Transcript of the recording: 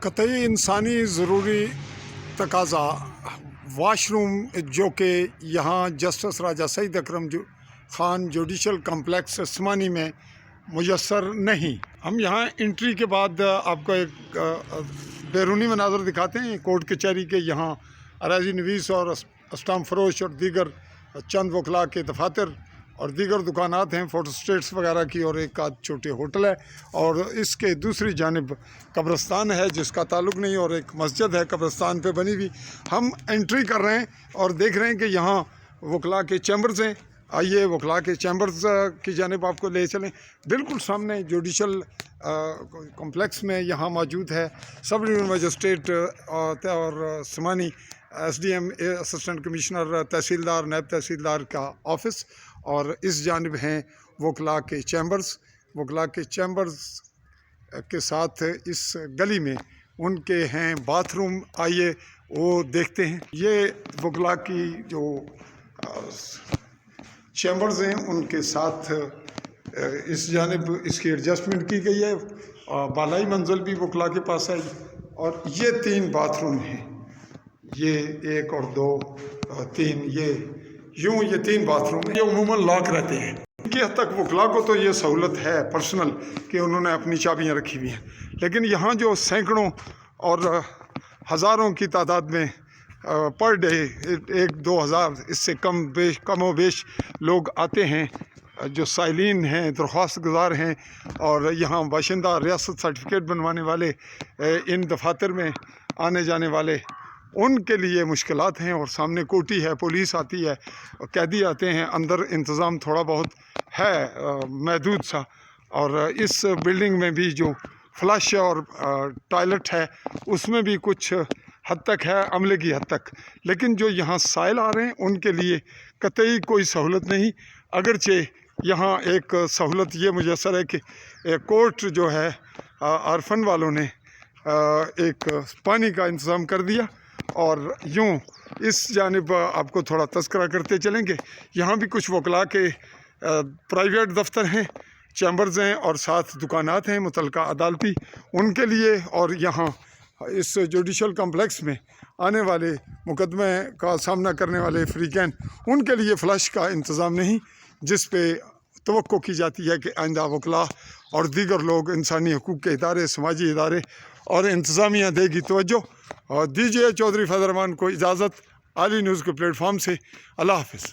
قطعی انسانی ضروری تقاضا واش روم جو کہ یہاں جسٹس راجہ سعید اکرم خان جوڈیشل کمپلیکس عثمانی میں میسر نہیں۔ ہم یہاں انٹری کے بعد آپ کو ایک بیرونی مناظر دکھاتے ہیں کورٹ کچہری کے۔ یہاں اراضی نویس اور اسٹامپ فروش اور دیگر چند وکلاء کے دفاتر اور دیگر دکانات ہیں، فوٹو اسٹیٹس وغیرہ کی، اور ایک آدھ چھوٹے ہوٹل ہے، اور اس کے دوسری جانب قبرستان ہے جس کا تعلق نہیں، اور ایک مسجد ہے قبرستان پہ بنی ہوئی۔ ہم انٹری کر رہے ہیں اور دیکھ رہے ہیں کہ یہاں وکلاء کے چیمبرز ہیں۔ آئیے وکلاء کے چیمبرز کی جانب آپ کو لے چلیں۔ بالکل سامنے جوڈیشل کمپلیکس میں یہاں موجود ہے سب ڈویژن مجسٹریٹ اور سمانی S D M, assistant commissioner, tehsildar, نائب تحصیلدار کا آفس، اور اس جانب ہیں وکلاء کے چیمبرز۔ وکلاء کے چیمبرز کے ساتھ اس گلی میں ان کے ہیں باتھ روم۔ آئیے وہ دیکھتے ہیں۔ یہ وکلاء کی جو چیمبرز ہیں ان کے ساتھ اس جانب اس کی ایڈجسٹمنٹ کی گئی ہے۔ بالائی منزل بھی وکلاء کے پاس ہے، اور یہ 3 باتھ روم ہیں، یہ 1 اور 2 3، یہ 3 باتھ روم ہیں۔ یہ عموماً لاک رہتے ہیں۔ ان کی حد تک وکلاء کو تو یہ سہولت ہے پرسنل کہ انہوں نے اپنی چابیاں رکھی ہوئی ہیں، لیکن یہاں جو سینکڑوں اور ہزاروں کی تعداد میں پر ڈے 1-2 ہزار اس سے کم و بیش لوگ آتے ہیں، جو سائلین ہیں، درخواست گزار ہیں، اور یہاں باشندہ ریاست سرٹیفکیٹ بنوانے والے، ان دفاتر میں آنے جانے والے، ان کے لیے مشکلات ہیں۔ اور سامنے کوٹی ہے، پولیس آتی ہے، قیدی آتے ہیں، اندر انتظام تھوڑا بہت ہے محدود سا، اور اس بلڈنگ میں بھی جو فلش اور ٹوائلٹ ہے اس میں بھی کچھ حد تک ہے، عملے کی حد تک، لیکن جو یہاں سائل آ رہے ہیں ان کے لیے قطعی کوئی سہولت نہیں۔ اگرچہ یہاں ایک سہولت یہ میسر ہے کہ کورٹ جو ہے عرفن والوں نے ایک پانی کا انتظام کر دیا، اور یوں اس جانب آپ کو تھوڑا تذکرہ کرتے چلیں گے۔ یہاں بھی کچھ وکلاء کے پرائیویٹ دفتر ہیں، چیمبرز ہیں، اور ساتھ دکانات ہیں متعلقہ عدالتی ان کے لیے، اور یہاں اس جوڈیشل کمپلیکس میں آنے والے مقدمے کا سامنا کرنے والے فریقین ان کے لیے فلش کا انتظام نہیں، جس پہ توقع کی جاتی ہے کہ آئندہ وکلاء اور دیگر لوگ، انسانی حقوق کے ادارے، سماجی ادارے اور انتظامیہ دے گی توجہ۔ اور دیجیے چودھری فیض الرحمان کو اجازت عالی نیوز کے پلیٹ فارم سے۔ اللہ حافظ۔